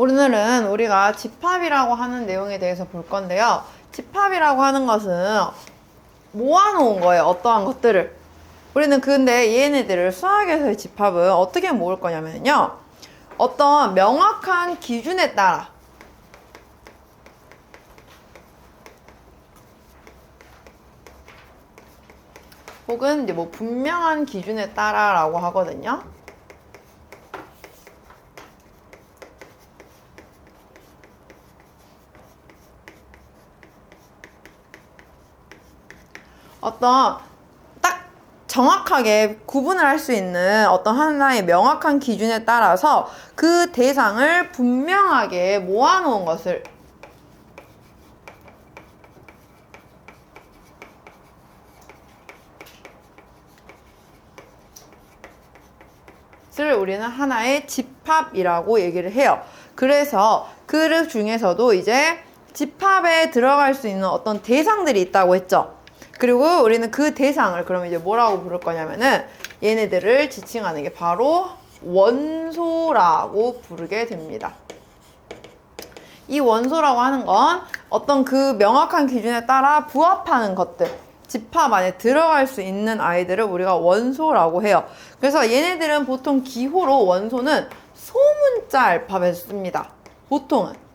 오늘은 우리가 집합이라고 하는 내용에 대해서 볼 건데요. 집합이라고 하는 것은 모아놓은 거예요. 어떠한 것들을. 우리는 근데 얘네들을 수학에서의 집합은 어떻게 모을 거냐면요. 어떤 명확한 기준에 따라 혹은 이제 뭐 분명한 기준에 따라라고 하거든요. 어떤 딱 정확하게 구분을 할 수 있는 어떤 하나의 명확한 기준에 따라서 그 대상을 분명하게 모아놓은 것을 우리는 하나의 집합이라고 얘기를 해요. 그래서 그룹 중에서도 이제 집합에 들어갈 수 있는 어떤 대상들이 있다고 했죠. 그리고 우리는 그 대상을 그러면 이제 뭐라고 부를 거냐면은 얘네들을 지칭하는 게 바로 원소라고 부르게 됩니다. 이 원소라고 하는 건 어떤 그 명확한 기준에 따라 부합하는 것들, 집합 안에 들어갈 수 있는 아이들을 우리가 원소라고 해요. 그래서 얘네들은 보통 기호로 원소는 소문자 알파벳을 씁니다. 보통은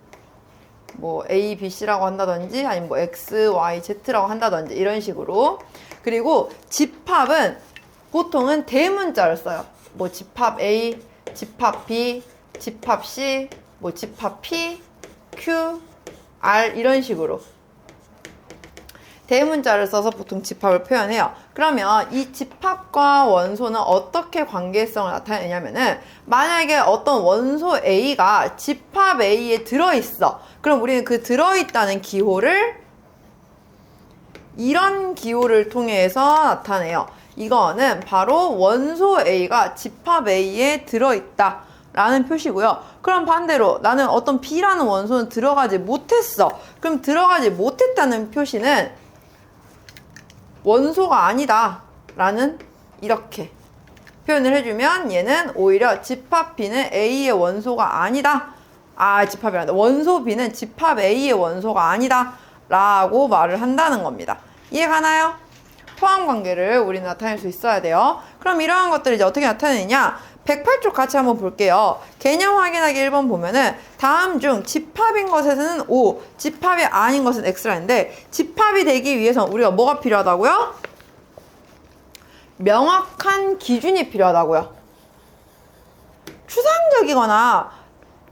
뭐 A, B, C라고 한다든지 아니면 뭐 X, Y, Z라고 한다든지 이런 식으로. 그리고 집합은 보통은 대문자를 써요. 뭐 집합 A, 집합 B, 집합 C, 뭐 집합 P, Q, R 이런 식으로 대문자를 써서 보통 집합을 표현해요. 그러면 이 집합과 원소는 어떻게 관계성을 나타내냐면은 만약에 어떤 원소 A가 집합 A에 들어있어. 그럼 우리는 그 들어있다는 기호를 이런 기호를 통해서 나타내요. 이거는 바로 원소 A가 집합 A에 들어있다 라는 표시고요. 그럼 반대로 나는 어떤 B라는 원소는 들어가지 못했어. 그럼 들어가지 못했다는 표시는 원소가 아니다 라는 이렇게 표현을 해주면 얘는 오히려 집합 B는 A의 원소가 아니다. 집합이란다. 원소 B는 집합 A의 원소가 아니다 라고 말을 한다는 겁니다. 이해가나요? 포함관계를 우리는 나타낼 수 있어야 돼요. 그럼 이러한 것들을 이제 어떻게 나타내느냐? 108쪽 같이 한번 볼게요. 개념 확인하기 1번 보면은 다음 중 집합인 것에서는 O, 집합이 아닌 것은 X라는데 집합이 되기 위해서는 우리가 뭐가 필요하다고요? 명확한 기준이 필요하다고요. 추상적이거나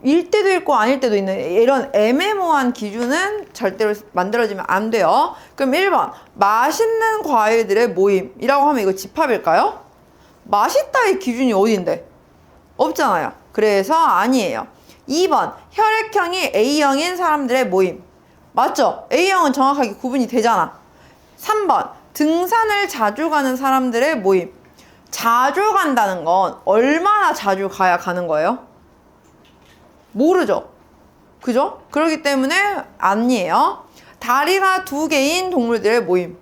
일 때도 있고 아닐 때도 있는 이런 애매모호한 기준은 절대로 만들어지면 안 돼요. 그럼 1번 맛있는 과일들의 모임이라고 하면 이거 집합일까요? 맛있다의 기준이 어딘데? 없잖아요. 그래서 아니에요. 2번 혈액형이 A형인 사람들의 모임. 맞죠? A형은 정확하게 구분이 되잖아. 3번 등산을 자주 가는 사람들의 모임. 자주 간다는 건 얼마나 자주 가야 가는 거예요? 모르죠? 그죠? 그렇기 때문에 아니에요. 다리가 2개인 동물들의 모임.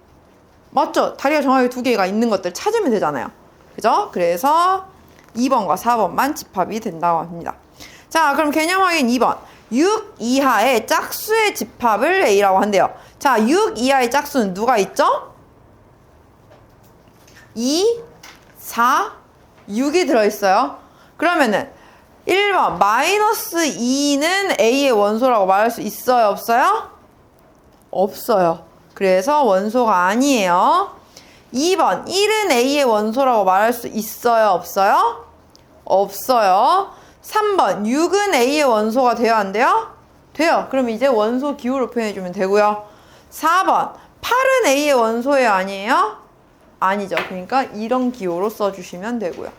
맞죠? 다리가 정확하게 2개가 있는 것들 찾으면 되잖아요. 그죠? 그래서 2번과 4번만 집합이 된다고 합니다. 자, 그럼 개념 확인 2번. 6 이하의 짝수의 집합을 A라고 한대요. 자, 6 이하의 짝수는 누가 있죠? 2, 4, 6이 들어있어요. 그러면은 1번 마이너스 2는 A의 원소라고 말할 수 있어요? 없어요? 없어요. 그래서 원소가 아니에요. 2번 1은 A의 원소라고 말할 수 있어요? 없어요? 없어요. 3번 6은 A의 원소가 돼요? 안 돼요? 돼요. 그럼 이제 원소 기호로 표현해주면 되고요. 4번 8은 A의 원소예요? 아니에요? 아니죠. 그러니까 이런 기호로 써주시면 되고요.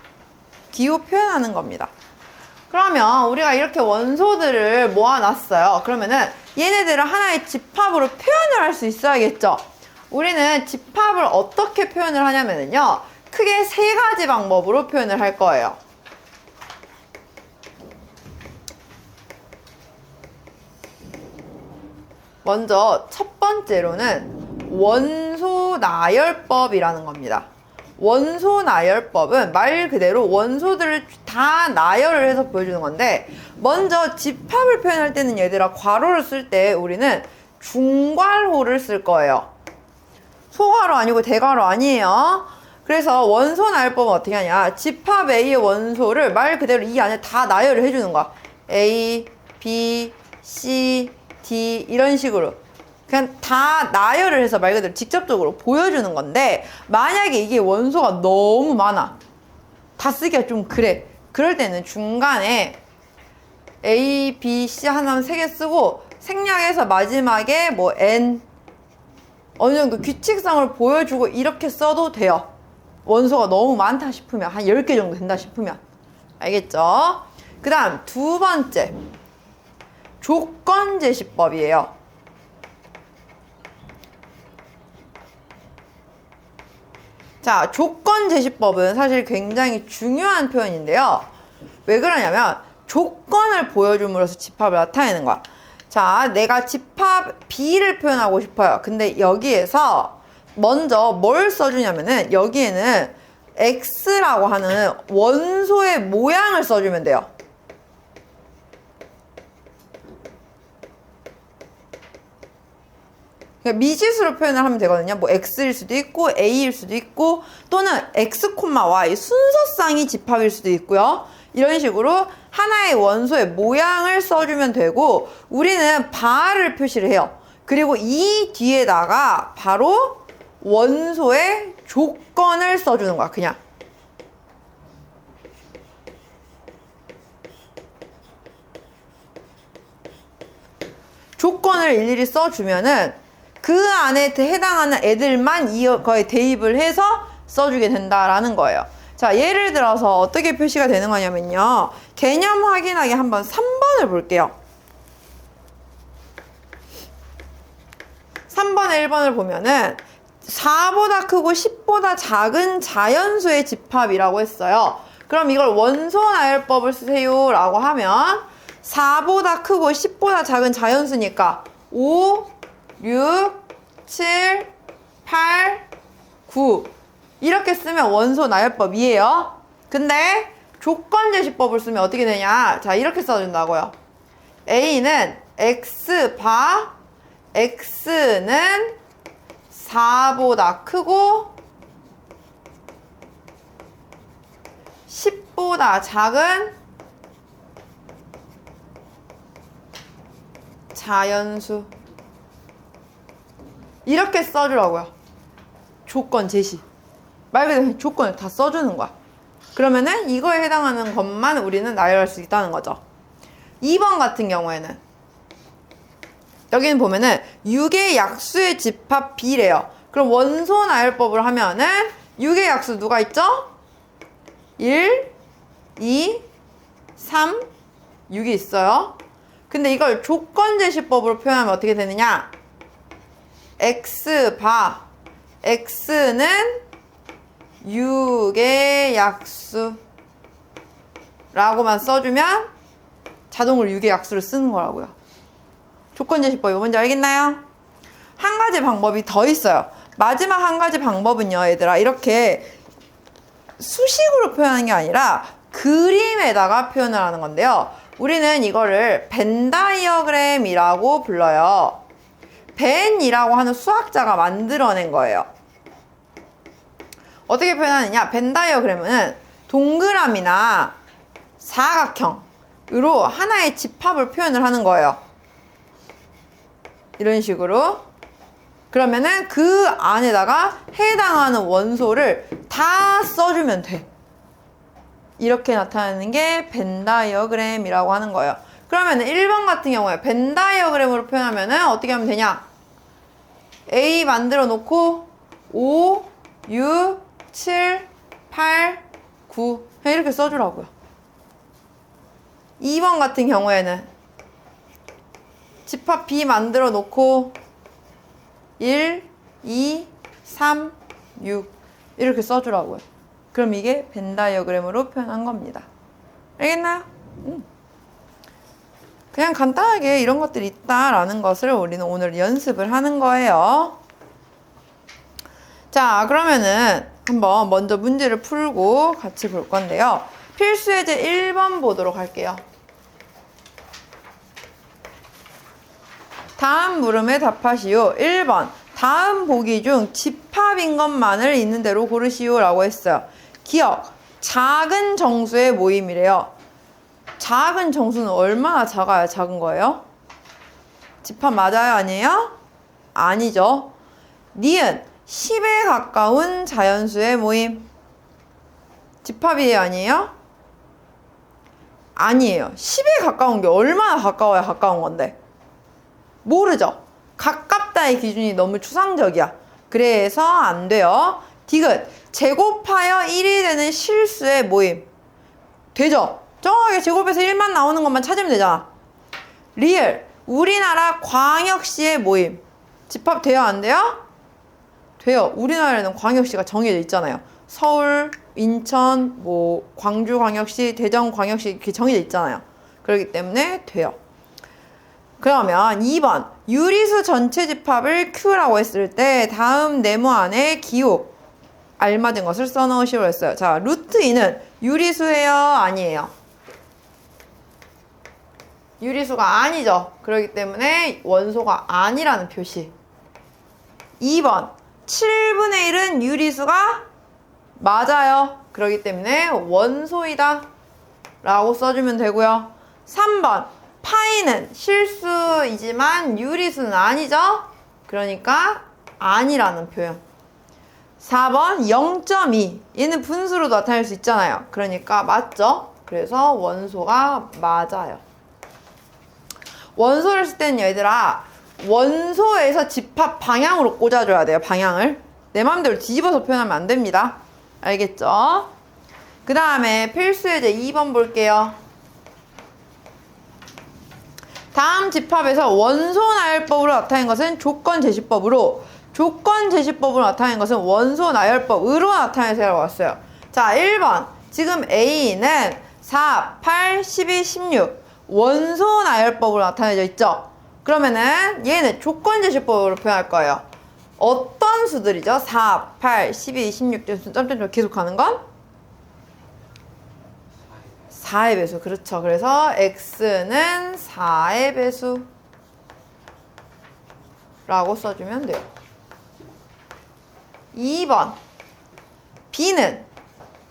기호 표현하는 겁니다. 그러면 우리가 이렇게 원소들을 모아놨어요. 그러면은 얘네들을 하나의 집합으로 표현을 할 수 있어야겠죠? 우리는 집합을 어떻게 표현을 하냐면요. 크게 3가지 방법으로 표현을 할 거예요. 먼저 첫 번째로는 원소 나열법이라는 겁니다. 원소 나열법은 말 그대로 원소들을 다 나열을 해서 보여주는 건데, 먼저 집합을 표현할 때는 얘들아 괄호를 쓸 때 우리는 중괄호를 쓸 거예요. 소괄호 아니고 대괄호 아니에요. 그래서 원소 나열법은 어떻게 하냐, 집합 A의 원소를 말 그대로 이 안에 다 나열을 해주는 거야. A, B, C, D 이런 식으로 그냥 다 나열을 해서 말 그대로 직접적으로 보여주는 건데, 만약에 이게 원소가 너무 많아, 다 쓰기가 좀 그래, 그럴 때는 중간에 A, B, C 하나만 3개 쓰고 생략해서 마지막에 뭐 N 어느 정도 규칙성을 보여주고 이렇게 써도 돼요. 원소가 너무 많다 싶으면, 한 10개 정도 된다 싶으면. 알겠죠? 그 다음 두 번째, 조건제시법이에요. 자, 조건제시법은 사실 굉장히 중요한 표현인데요. 왜 그러냐면 조건을 보여줌으로써 집합을 나타내는 거야. 자, 내가 집합 B를 표현하고 싶어요. 근데 여기에서 먼저 뭘 써주냐면은 여기에는 X라고 하는 원소의 모양을 써주면 돼요. 그러니까 미지수로 표현을 하면 되거든요. 뭐 X일 수도 있고 A일 수도 있고 또는 X, Y 순서쌍이 집합일 수도 있고요. 이런 식으로 하나의 원소의 모양을 써주면 되고, 우리는 바를 표시를 해요. 그리고 이 뒤에다가 바로 원소의 조건을 써주는 거야. 그냥 조건을 일일이 써주면은 그 안에 해당하는 애들만 이거에 대입을 해서 써주게 된다라는 거예요. 자, 예를 들어서 어떻게 표시가 되는 거냐면요, 개념 확인하기 한번 3번을 볼게요. 3번에 1번을 보면은 4보다 크고 10보다 작은 자연수의 집합이라고 했어요. 그럼 이걸 원소 나열법을 쓰세요 라고 하면 4보다 크고 10보다 작은 자연수니까 5, 6, 7, 8, 9 이렇게 쓰면 원소 나열법이에요. 근데 조건제시법을 쓰면 어떻게 되냐, 자 이렇게 써준다고요. A는 X 바 X는 4보다 크고 10보다 작은 자연수, 이렇게 써주라고요. 조건 제시, 말 그대로 조건을 다 써주는 거야. 그러면은 이거에 해당하는 것만 우리는 나열할 수 있다는 거죠. 2번 같은 경우에는 여기는 보면은 6의 약수의 집합 B래요. 그럼 원소 나열법을 하면은 6의 약수 누가 있죠? 1, 2, 3, 6이 있어요. 근데 이걸 조건제시법으로 표현하면 어떻게 되느냐? X 바 X는 6의 약수 라고만 써주면 자동으로 6의 약수를 쓰는 거라고요. 조건제시법이 뭔지 알겠나요? 한 가지 방법이 더 있어요. 마지막 한 가지 방법은요, 얘들아, 이렇게 수식으로 표현하는 게 아니라 그림에다가 표현을 하는 건데요. 우리는 이거를 벤 다이어그램이라고 불러요. 벤이라고 하는 수학자가 만들어낸 거예요. 어떻게 표현하느냐? 벤 다이어그램은 동그라미나 사각형으로 하나의 집합을 표현을 하는 거예요. 이런 식으로. 그러면은 그 안에다가 해당하는 원소를 다 써주면 돼. 이렇게 나타내는 게 벤 다이어그램이라고 하는 거예요. 그러면 1번 같은 경우에 벤 다이어그램으로 표현하면은 어떻게 하면 되냐? A 만들어 놓고 5, 6, 7, 8, 9 이렇게 써주라고요. 2번 같은 경우에는 집합 B 만들어 놓고 1, 2, 3, 6 이렇게 써주라고요. 그럼 이게 벤 다이어그램으로 표현한 겁니다. 알겠나요? 그냥 간단하게 이런 것들이 있다라는 것을 우리는 오늘 연습을 하는 거예요. 자, 그러면은 한번 먼저 문제를 풀고 같이 볼 건데요. 필수 예제 1번 보도록 할게요. 다음 물음에 답하시오. 1번. 다음 보기 중 집합인 것만을 있는 대로 고르시오 라고 했어요. 기억. 작은 정수의 모임이래요. 작은 정수는 얼마나 작아야 작은 거예요? 집합 맞아요? 아니에요? 아니죠. 니은. 10에 가까운 자연수의 모임. 집합이에요? 아니에요? 아니에요. 10에 가까운 게 얼마나 가까워야 가까운 건데? 모르죠. 가깝다의 기준이 너무 추상적이야. 그래서 안 돼요. 디귿. 제곱하여 1이 되는 실수의 모임. 되죠? 정확하게 제곱해서 1만 나오는 것만 찾으면 되잖아. 리을. 우리나라 광역시의 모임. 집합 돼요? 안 돼요? 돼요. 우리나라에는 광역시가 정해져 있잖아요. 서울, 인천, 광주광역시, 대전광역시 이렇게 정해져 있잖아요. 그렇기 때문에 돼요. 그러면 2번. 유리수 전체 집합을 Q라고 했을 때 다음 네모 안에 기호 알맞은 것을 써넣으시고 했어요. 자, 루트 2는 유리수예요? 아니에요? 유리수가 아니죠. 그렇기 때문에 원소가 아니라는 표시. 2번. 7분의 1은 유리수가 맞아요. 그렇기 때문에 원소이다 라고 써주면 되고요. 3번. 파이는 실수이지만 유리수는 아니죠. 그러니까 아니라는 표현. 4번 0.2. 얘는 분수로 나타낼 수 있잖아요. 그러니까 맞죠. 그래서 원소가 맞아요. 원소를 쓸 때는 얘들아 원소에서 집합 방향으로 꽂아줘야 돼요. 방향을. 내 맘대로 뒤집어서 표현하면 안 됩니다. 알겠죠? 그 다음에 필수 예제 2번 볼게요. 다음 집합에서 원소 나열법으로 나타낸 것은 조건 제시법으로, 조건 제시법으로 나타낸 것은 원소 나열법으로 나타내세요라고 왔어요. 자, 1번. 지금 A는 4, 8, 12, 16 원소 나열법으로 나타내져 있죠. 그러면은 얘는 조건 제시법으로 표현할 거예요. 어떤 수들이죠? 4, 8, 12, 16 점점점 계속 가는 건? 4의 배수. 그렇죠. 그래서 X는 4의 배수 라고 써주면 돼요. 2번. B는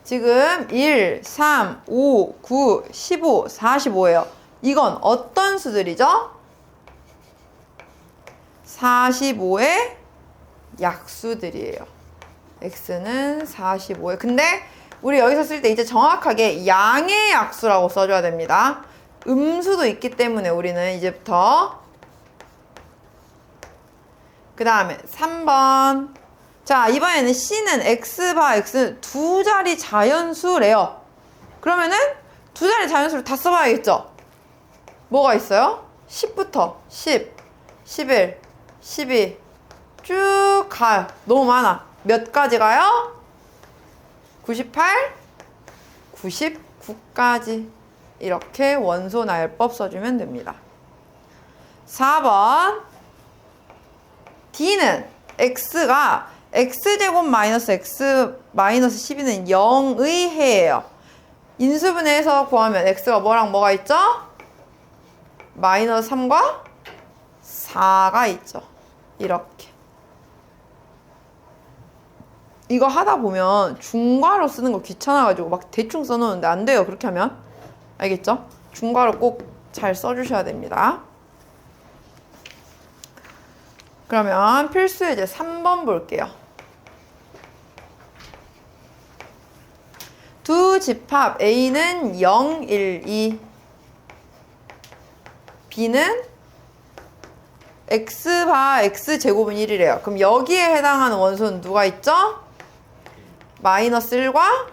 지금 1, 3, 5, 9, 15, 45예요. 이건 어떤 수들이죠? 45의 약수들이에요. X는 45에. 근데 우리 여기서 쓸 때 이제 정확하게 양의 약수라고 써줘야 됩니다. 음수도 있기 때문에 우리는 이제부터. 그 다음에 3번. 자, 이번에는 C는 X바 X는 두 자리 자연수래요. 그러면은 두 자리 자연수를 다 써봐야겠죠? 뭐가 있어요? 10부터 10, 11, 12 쭉 가요. 너무 많아. 몇 가지 가요? 98, 99까지. 이렇게 원소 나열법 써주면 됩니다. 4번. D는 X가 X제곱 마이너스 X 마이너스 12는 0의 해예요. 인수분해해서 구하면 X가 뭐랑 뭐가 있죠? 마이너스 3과 4가 있죠. 이렇게. 이거 하다 보면 중괄호 쓰는 거 귀찮아가지고 막 대충 써놓는데 안 돼요. 그렇게 하면. 알겠죠? 중괄호 꼭 잘 써주셔야 됩니다. 그러면 필수 예제 3번 볼게요. 두 집합 A는 0, 1, 2 B는 X바 X제곱은 1이래요. 그럼 여기에 해당하는 원소는 누가 있죠? 마이너스 1과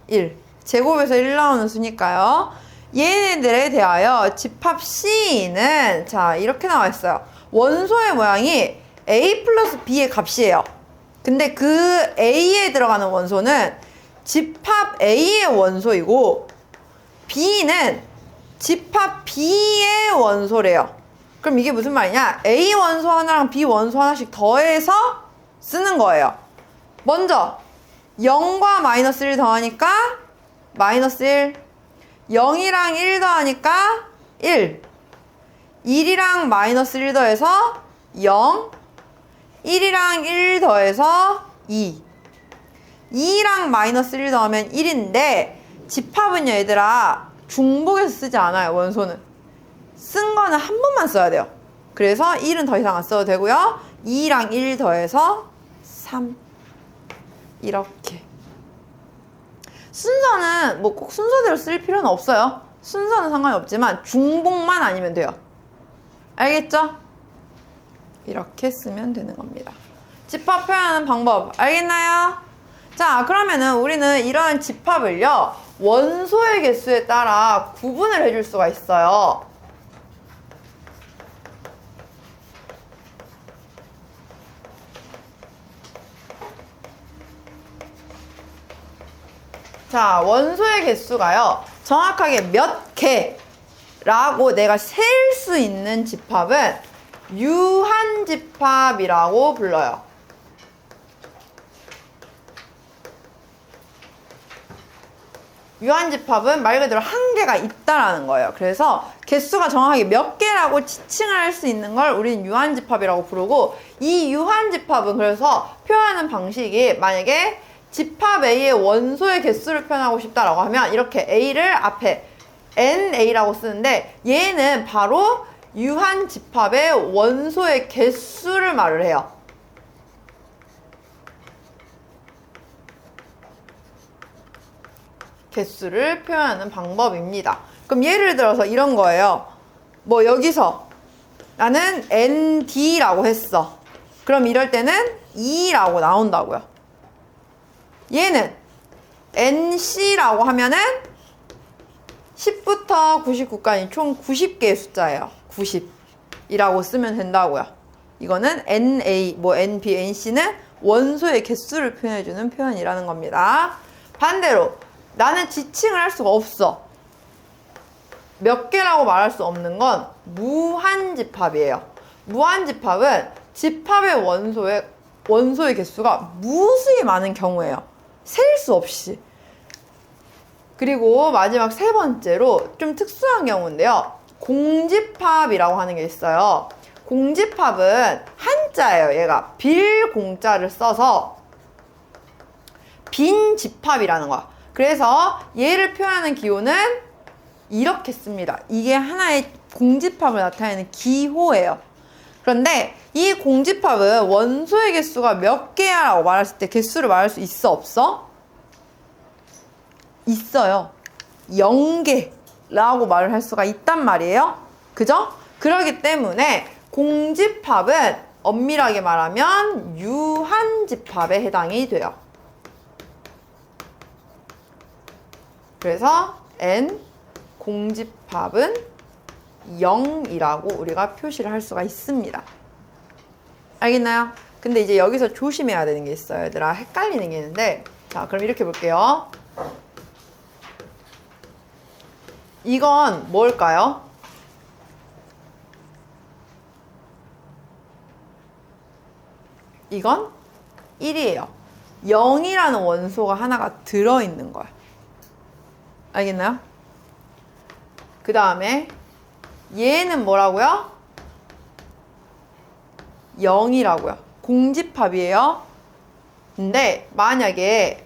1. 제곱에서 1 나오는 수니까요. 얘네들에 대하여 집합 C는 자 이렇게 나와 있어요. 원소의 모양이 A 플러스 B의 값이에요. 근데 그 A에 들어가는 원소는 집합 A의 원소이고 B는 집합 B의 원소래요. 그럼 이게 무슨 말이냐? A 원소 하나랑 B 원소 하나씩 더해서 쓰는 거예요. 먼저 0과 마이너스 1 더하니까 마이너스 1. 0이랑 1 더하니까 1. 1이랑 마이너스 1 더해서 0. 1이랑 1 더해서 2. 2랑 마이너스 1 더하면 1인데 집합은요 얘들아 중복해서 쓰지 않아요. 원소는 쓴 거는 한 번만 써야 돼요. 그래서 1은 더 이상 안 써도 되고요. 2랑 1 더해서 3. 이렇게 순서는 뭐 꼭 순서대로 쓸 필요는 없어요. 순서는 상관이 없지만 중복만 아니면 돼요. 알겠죠? 이렇게 쓰면 되는 겁니다. 집합 표현하는 방법 알겠나요? 자, 그러면은 우리는 이런 집합을요 원소의 개수에 따라 구분을 해줄 수가 있어요. 자, 원소의 개수가요 정확하게 몇 개라고 내가 셀 수 있는 집합은 유한집합이라고 불러요. 유한집합은 말 그대로 한 개가 있다라는 거예요. 그래서 개수가 정확하게 몇 개라고 지칭을 할 수 있는 걸 우리는 유한집합이라고 부르고, 이 유한집합은 그래서 표현하는 방식이 만약에 집합 A의 원소의 개수를 표현하고 싶다라고 하면 이렇게 A를 앞에 NA라고 쓰는데 얘는 바로 유한집합의 원소의 개수를 말을 해요. 개수를 표현하는 방법입니다. 그럼 예를 들어서 이런 거예요. 뭐 여기서 나는 ND라고 했어. 그럼 이럴 때는 2라고 나온다고요. 얘는 NC라고 하면은 10부터 99까지 총 90개의 숫자예요. 90이라고 쓰면 된다고요. 이거는 NA, 뭐 NB, NC는 원소의 개수를 표현해주는 표현이라는 겁니다. 반대로 나는 지칭을 할 수가 없어. 몇 개라고 말할 수 없는 건 무한집합이에요. 무한집합은 집합의 원소의 개수가 무수히 많은 경우예요. 셀 수 없이. 그리고 마지막 세 번째로 좀 특수한 경우인데요. 공집합이라고 하는 게 있어요. 공집합은 한자예요. 얘가 빌공자를 써서 빈집합이라는 거야. 그래서 얘를 표현하는 기호는 이렇게 씁니다. 이게 하나의 공집합을 나타내는 기호예요. 그런데 이 공집합은 원소의 개수가 몇 개야 라고 말했을 때 개수를 말할 수 있어 없어? 있어요. 0개라고 말을 할 수가 있단 말이에요. 그죠? 그렇기 때문에 공집합은 엄밀하게 말하면 유한집합에 해당이 돼요. 그래서 N 공집합은 0이라고 우리가 표시를 할 수가 있습니다. 알겠나요? 근데 이제 여기서 조심해야 되는 게 있어요. 얘들아, 헷갈리는 게 있는데, 자, 그럼 이렇게 볼게요. 이건 뭘까요? 이건 1이에요. 0이라는 원소가 하나가 들어있는 거야. 알겠나요? 그 다음에 얘는 뭐라고요? 0이라고요. 공집합이에요. 근데 만약에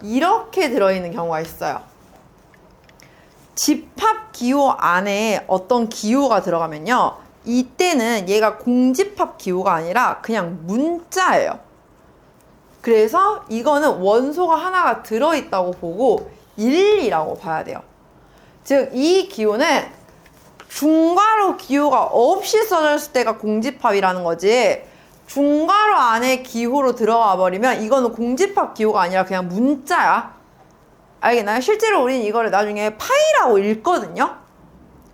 이렇게 들어있는 경우가 있어요. 집합 기호 안에 어떤 기호가 들어가면요, 이때는 얘가 공집합 기호가 아니라 그냥 문자예요. 그래서 이거는 원소가 하나가 들어있다고 보고 1이라고 봐야 돼요. 즉, 이 기호는 중괄호 기호가 없이 써졌을 때가 공집합이라는 거지, 중괄호 안에 기호로 들어가 버리면 이거는 공집합 기호가 아니라 그냥 문자야. 알겠나요? 실제로 우리는 이거를 나중에 파이라고 읽거든요.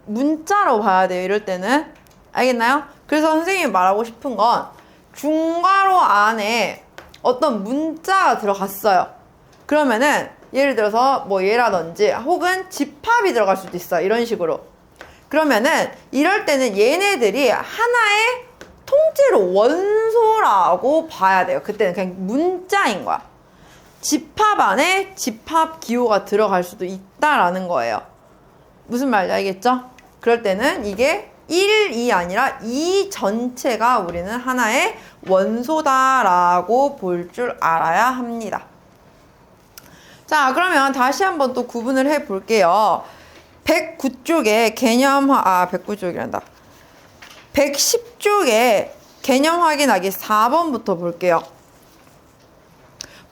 문자로 봐야 돼요, 이럴 때는. 알겠나요? 그래서 선생님이 말하고 싶은 건 중괄호 안에 어떤 문자가 들어갔어요. 그러면은 예를 들어서 뭐 얘라든지 혹은 집합이 들어갈 수도 있어요. 이런 식으로. 그러면은 이럴 때는 얘네들이 하나의 통째로 원소라고 봐야 돼요. 그때는 그냥 문자인 거야. 집합 안에 집합 기호가 들어갈 수도 있다라는 거예요. 무슨 말인지 알겠죠? 그럴 때는 이게 1, 2이 아니라 이 전체가 우리는 하나의 원소다라고 볼 줄 알아야 합니다. 자, 그러면 다시 한번 또 구분을 해 볼게요. 109쪽에 109쪽이란다. 110쪽에 개념 확인하기 4번부터 볼게요.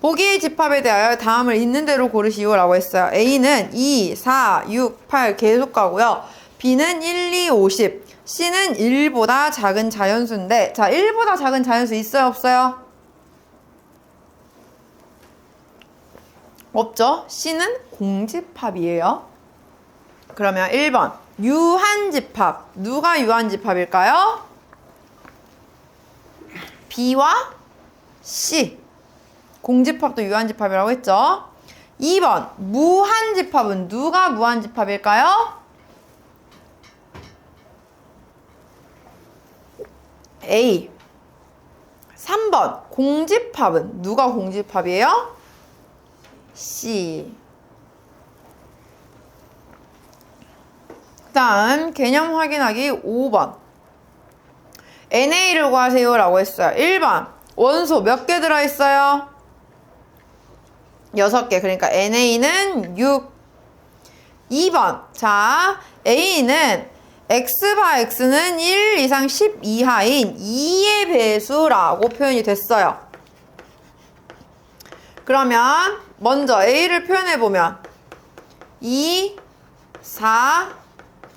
보기의 집합에 대하여 다음을 있는 대로 고르시오 라고 했어요. A는 2, 4, 6, 8 계속 가고요. B는 1, 2, 50. C는 1보다 작은 자연수인데, 자, 1보다 작은 자연수 있어요, 없어요? 없죠? C는 공집합이에요. 그러면 1번 유한집합. 누가 유한집합일까요? B와 C. 공집합도 유한집합이라고 했죠. 2번 무한집합은 누가 무한집합일까요? A. 3번 공집합은 누가 공집합이에요? C. 그 다음 개념 확인하기 5번 NA를 구하세요 라고 했어요. 1번 원소 몇 개 들어있어요? 6개. 그러니까 NA는 6. 2번 자 A는 X바 X는 1 이상 10 이하인 2의 배수라고 표현이 됐어요. 그러면 먼저 A를 표현해보면 2, 4,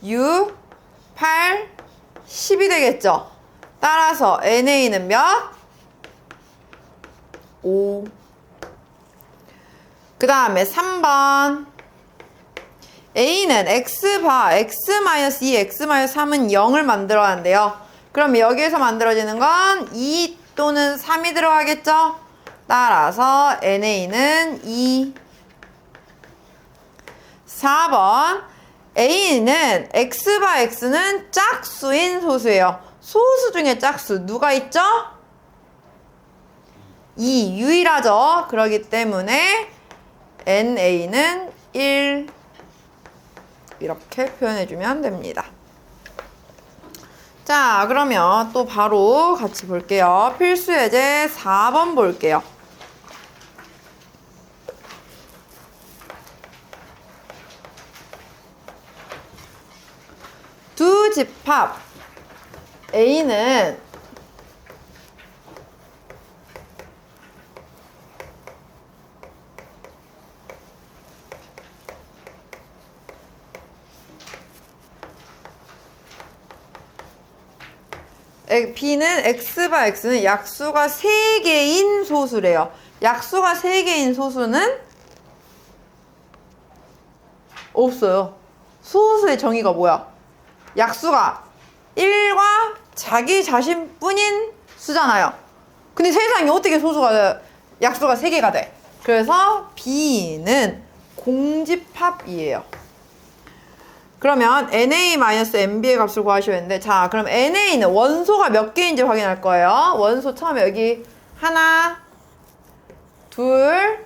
6, 8, 10이 되겠죠. 따라서 NA는 몇? 5. 그 다음에 3번 A는 X바 X-2, X-3은 0을 만들어야 한대요. 그럼 여기에서 만들어지는 건 2 또는 3이 들어가겠죠? 따라서 NA는 2. 4번 A는 X바 X는 짝수인 소수예요. 소수 중에 짝수 누가 있죠? 2. 유일하죠. 그렇기 때문에 NA는 1. 이렇게 표현해주면 됩니다. 자, 그러면 또 바로 같이 볼게요. 필수 예제 4번 볼게요. 두 집합 A는 B는 X바 X는 약수가 3개인 소수래요. 약수가 3개인 소수는 없어요. 소수의 정의가 뭐야? 약수가 1과 자기 자신뿐인 수잖아요. 근데 세상에 어떻게 약수가 3개가 돼? 그래서 B는 공집합이에요. 그러면 NA-NB의 값을 구하셔야 되는데, 자, 그럼 NA는 원소가 몇 개인지 확인할 거예요. 원소 처음에 여기 하나, 둘,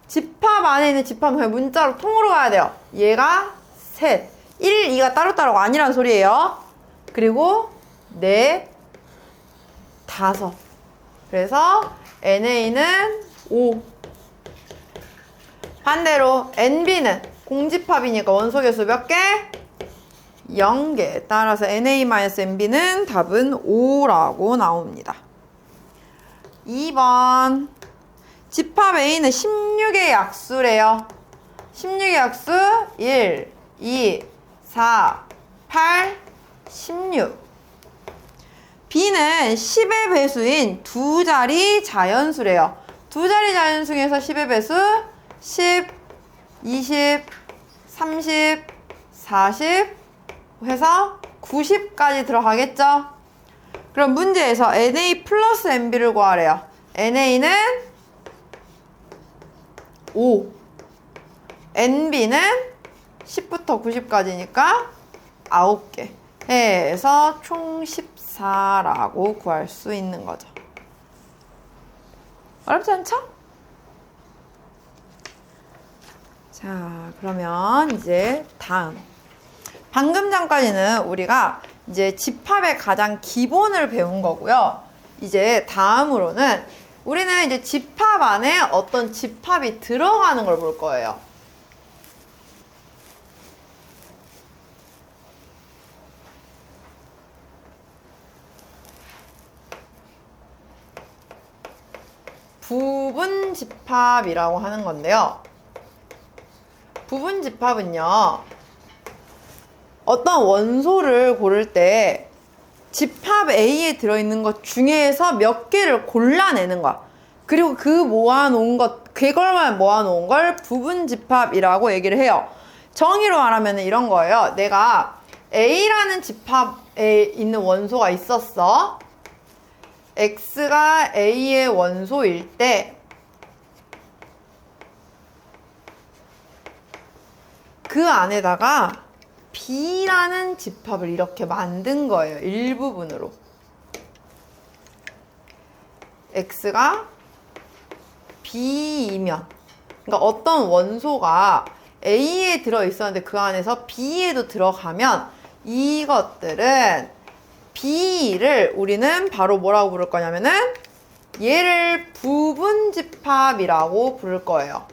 집합 안에 있는 집합은 그냥 문자로 통으로 가야 돼요. 얘가 셋. 1, 2가 따로따로가 아니란 소리예요. 그리고 넷, 다섯. 그래서 NA는 5. 반대로 NB는 공집합이니까 원소 개수 몇 개? 0개. 따라서 NA-NB는 답은 5라고 나옵니다. 2번 집합 A는 16의 약수래요. 16의 약수 1, 2, 4, 8, 16. B는 10의 배수인 두 자리 자연수래요. 두 자리 자연수 중에서 10의 배수 10, 20, 30, 40 해서 90까지 들어가겠죠? 그럼 문제에서 NA 플러스 NB를 구하래요. NA는 5, NB는 10부터 90까지니까 9개. 해서 총 14라고 구할 수 있는 거죠. 어렵지 않죠? 자, 그러면 이제 다음. 방금 전까지는 우리가 이제 집합의 가장 기본을 배운 거고요. 이제 다음으로는 우리는 이제 집합 안에 어떤 집합이 들어가는 걸 볼 거예요. 부분집합이라고 하는 건데요. 부분집합은요, 어떤 원소를 고를 때 집합 A에 들어있는 것 중에서 몇 개를 골라내는 거야. 그리고 그 모아놓은 것, 그걸만 모아놓은 걸 부분집합이라고 얘기를 해요. 정의로 말하면 이런 거예요. 내가 A라는 집합에 있는 원소가 있었어. X가 A의 원소일 때 그 안에다가 B라는 집합을 이렇게 만든 거예요. 일부분으로. X가 B이면, 그러니까 어떤 원소가 A에 들어있었는데 그 안에서 B에도 들어가면 이것들은 B를 우리는 바로 뭐라고 부를 거냐면은 얘를 부분집합이라고 부를 거예요.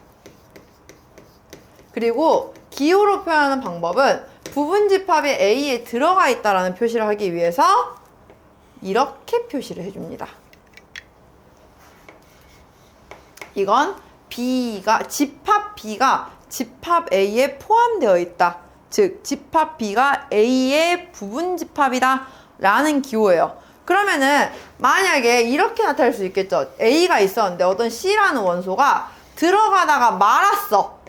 그리고 기호로 표현하는 방법은 부분집합이 A에 들어가 있다라는 표시를 하기 위해서 이렇게 표시를 해줍니다. 이건 집합 B가 집합 A에 포함되어 있다. 즉, 집합 B가 A의 부분집합이다 라는 기호예요. 그러면은 만약에 이렇게 나타날 수 있겠죠. A가 있었는데 어떤 C라는 원소가 들어가다가 말았어.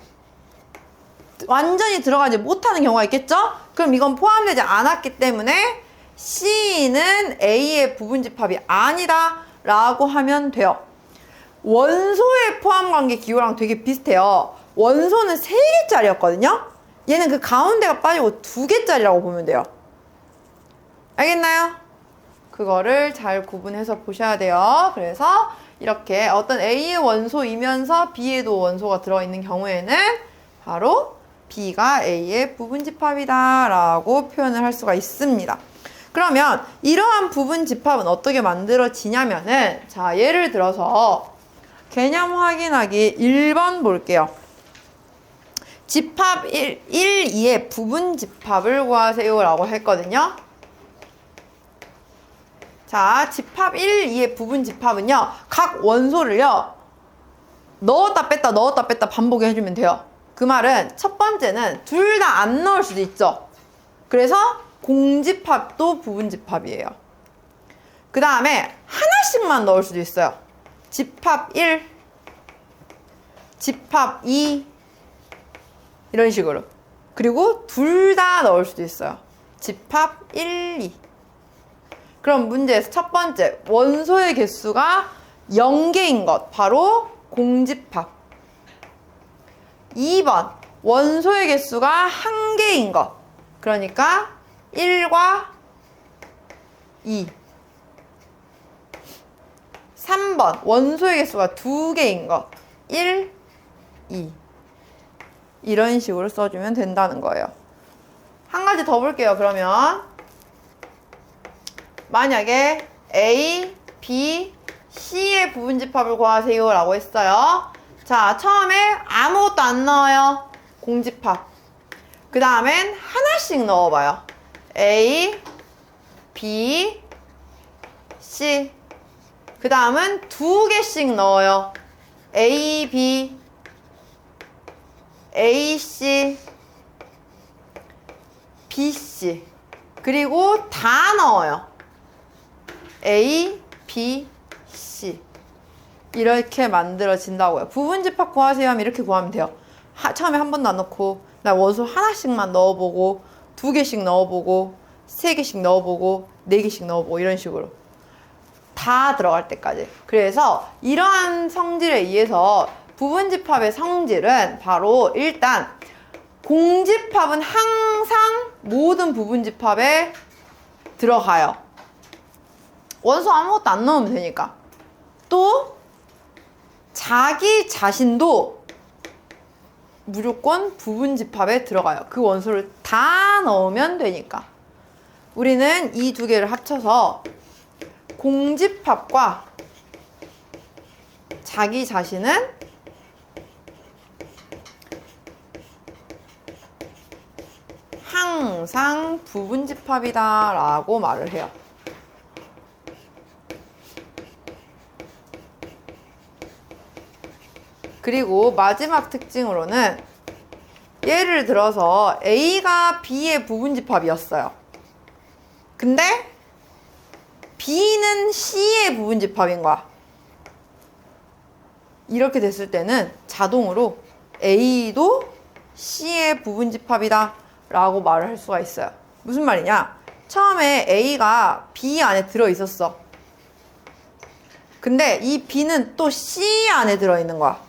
완전히 들어가지 못하는 경우가 있겠죠? 그럼 이건 포함되지 않았기 때문에 C는 A의 부분집합이 아니다 라고 하면 돼요. 원소의 포함관계 기호랑 되게 비슷해요. 원소는 3개짜리였거든요? 얘는 그 가운데가 빠지고 2개짜리라고 보면 돼요. 알겠나요? 그거를 잘 구분해서 보셔야 돼요. 그래서 이렇게 어떤 A의 원소이면서 B에도 원소가 들어있는 경우에는 바로 B가 A의 부분집합이다 라고 표현을 할 수가 있습니다. 그러면 이러한 부분집합은 어떻게 만들어지냐면은, 자, 예를 들어서 개념 확인하기 1번 볼게요. 집합 1, 2의 부분집합을 구하세요 라고 했거든요. 자, 집합 1, 2의 부분집합은요, 각 원소를요 넣었다 뺐다 반복해 주면 돼요. 그 말은 첫 번째는 둘 다 안 넣을 수도 있죠. 그래서 공집합도 부분집합이에요. 그 다음에 하나씩만 넣을 수도 있어요. 집합 1, 집합 2 이런 식으로. 그리고 둘 다 넣을 수도 있어요. 집합 1, 2. 그럼 문제에서 첫 번째, 원소의 개수가 0개인 것, 바로 공집합. 2번, 원소의 개수가 1개인 것, 그러니까 1과 2. 3번, 원소의 개수가 2개인 것, 1, 2. 이런 식으로 써주면 된다는 거예요. 한 가지 더 볼게요. 그러면 만약에 A, B, C의 부분집합을 구하세요 라고 했어요. 자, 처음에 아무것도 안 넣어요. 공집합. 그 다음엔 하나씩 넣어봐요. A, B, C. 그 다음은 2개씩 넣어요. A, B, A, C, B, C. 그리고 다 넣어요. A, B, C. 이렇게 만들어진다고요. 부분집합 구하세요 하면 이렇게 구하면 돼요. 처음에 한 번도 안 넣고, 나 원소 하나씩만 넣어보고, 2개씩 넣어보고, 3개씩 넣어보고, 4개씩 넣어보고, 이런 식으로. 다 들어갈 때까지. 그래서 이러한 성질에 의해서 부분집합의 성질은 바로 일단 공집합은 항상 모든 부분집합의 들어가요. 원소 아무것도 안 넣으면 되니까. 또 자기 자신도 무조건 부분집합에 들어가요. 그 원소를 다 넣으면 되니까. 우리는 이 두 개를 합쳐서 공집합과 자기 자신은 항상 부분집합이다 라고 말을 해요. 그리고 마지막 특징으로는 예를 들어서 A가 B의 부분집합이었어요. 근데 B는 C의 부분집합인 거야. 이렇게 됐을 때는 자동으로 A도 C의 부분집합이다 라고 말을 할 수가 있어요. 무슨 말이냐? 처음에 A가 B 안에 들어있었어. 근데 이 B는 또 C 안에 들어있는 거야.